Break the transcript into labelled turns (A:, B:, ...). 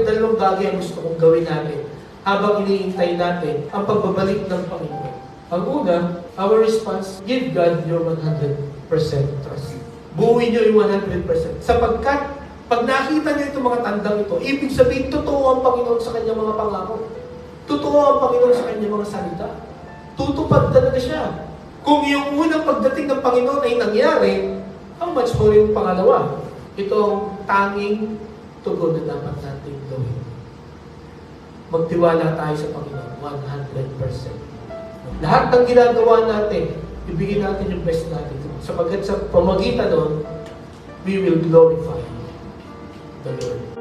A: Dalawang bagay ang gusto kong gawin natin habang iniintay natin ang pagbabalik ng Panginoon. Ang una, our response, give God your 100% trust. Buuin nyo yung 100%. Sapagkat, pag nakita nyo itong mga tandang ito, ibig sabihin, totoo ang Panginoon sa kanyang mga pangako. Totoo ang Panginoon sa kanyang mga salita. Tutupad talaga siya. Kung yung unang pagdating ng Panginoon ay nangyari, how much more yung pangalawa? Ito ang tanging tugon na dapat natin gawin. Magtiwala tayo sa Panginoon, 100%. Lahat ng ginagawa natin, ibigin natin yung best natin. Sapagkat sa pamagitan doon, we will glorify the Lord.